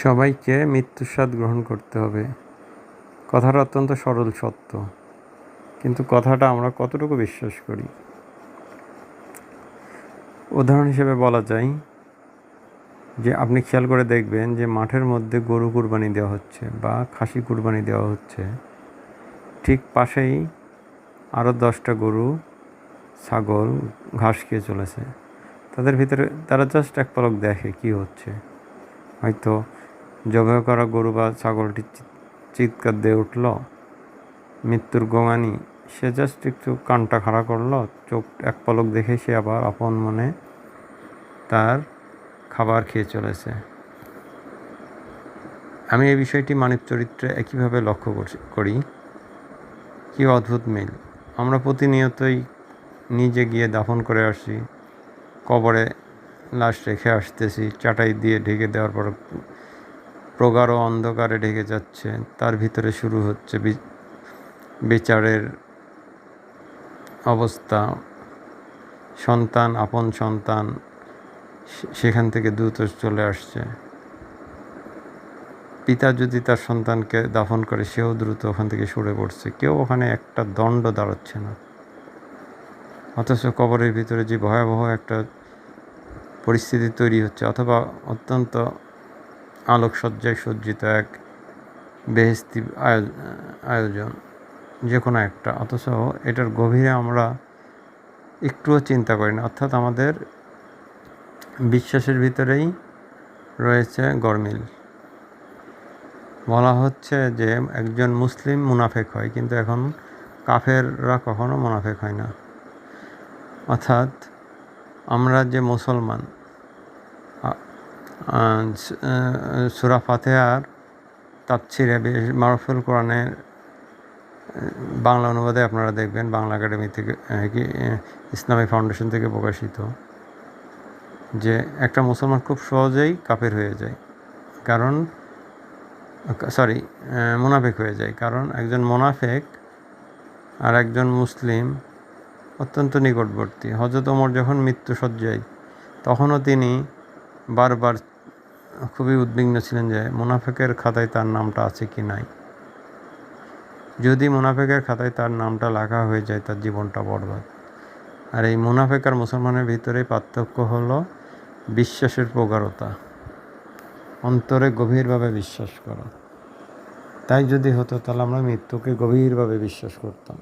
সবাইকে মৃত্যুর স্বাদ গ্রহণ করতে হবে। কথাটা অত্যন্ত সরল সত্য, কিন্তু কথাটা আমরা কতটুকু বিশ্বাস করি? উদাহরণ হিসেবে বলা যায় যে আপনি খেয়াল করে দেখবেন যে মাঠের মধ্যে গরু কুরবানি দেওয়া হচ্ছে বা খাসি কুরবানি দেওয়া হচ্ছে, ঠিক পাশেই আরও 10টা গরু ছাগল ঘাস খেয়ে চলেছে। তাদের ভিতরে তারা জাস্ট এক পলক দেখে কি হচ্ছে। হয়তো জবাই করা গরু বা ছাগলটি চিৎকার দিয়ে উঠল, মৃত্যুর গোঙানি, সে জাস্ট একটু কানটা খাড়া করলো, চোখ এক পলক দেখে সে আবার আপন মনে তার খাবার খেয়ে চলেছে। আমি এই বিষয়টি মানব চরিত্রে একইভাবে লক্ষ্য করি। কি অদ্ভুত মিল! আমরা প্রতিনিয়তই নিজে গিয়ে দাফন করে আসি, কবরে লাশ রেখে আসতেছি, চাটাই দিয়ে ঢেকে দেওয়ার পর প্রগাঢ় অন্ধকারে ঢেকে যাচ্ছে, তার ভিতরে শুরু হচ্ছে বিচারের অবস্থা। সন্তান, আপন সন্তান সেখান থেকে দ্রুত চলে আসছে। পিতা যদি তার সন্তানকে দাফন করে, সেও দ্রুত ওখান থেকে সরে পড়ছে। কেউ ওখানে একটা দণ্ড দাঁড়াচ্ছে না। অথচ কবরের ভিতরে যে ভয়াবহ একটা পরিস্থিতি তৈরি হচ্ছে, অথবা অত্যন্ত আলোকসজ্জায় সজ্জিত এক বেহেশতি আয়োজন, যে কোনো একটা, অথচ এটার গভীরে আমরা একটুও চিন্তা করি না। অর্থাৎ আমাদের বিশ্বাসের ভিতরেই রয়েছে গরমিল। বলা হচ্ছে যে একজন মুসলিম মুনাফেক হয়, কিন্তু এখন কাফেররা কখনো মুনাফেক হয় না। অর্থাৎ আমরা যে মুসলমান, সূরা ফাতিহার তাফসিরে মারুফুল কোরআনের বাংলা অনুবাদে আপনারা দেখবেন, বাংলা একাডেমি থেকে, ইসলামী ফাউন্ডেশন থেকে প্রকাশিত, যে একটা মুসলমান খুব সহজেই কাফের হয়ে যায়, কারণ মুনাফেক হয়ে যায়। কারণ একজন মুনাফেক আর একজন মুসলিম অত্যন্ত নিকটবর্তী। হযরত ওমর যখন মৃত্যুশয্যায়, তখনও তিনি বারবার খুবই উদ্বিগ্ন ছিলেন যে মুনাফেকের খাতায় তার নামটা আছে কি নাই। যদি মুনাফেকের খাতায় তার নামটা লেখা হয়ে যায়, তার জীবনটা বরবাদ। আর এই মুনাফেক আর মুসলমানের ভিতরে পার্থক্য হলো বিশ্বাসের প্রগাঢ়তা, অন্তরে গভীরভাবে বিশ্বাস করা। তাই যদি হতো, তাহলে আমরা মৃত্যুকে গভীরভাবে বিশ্বাস করতাম।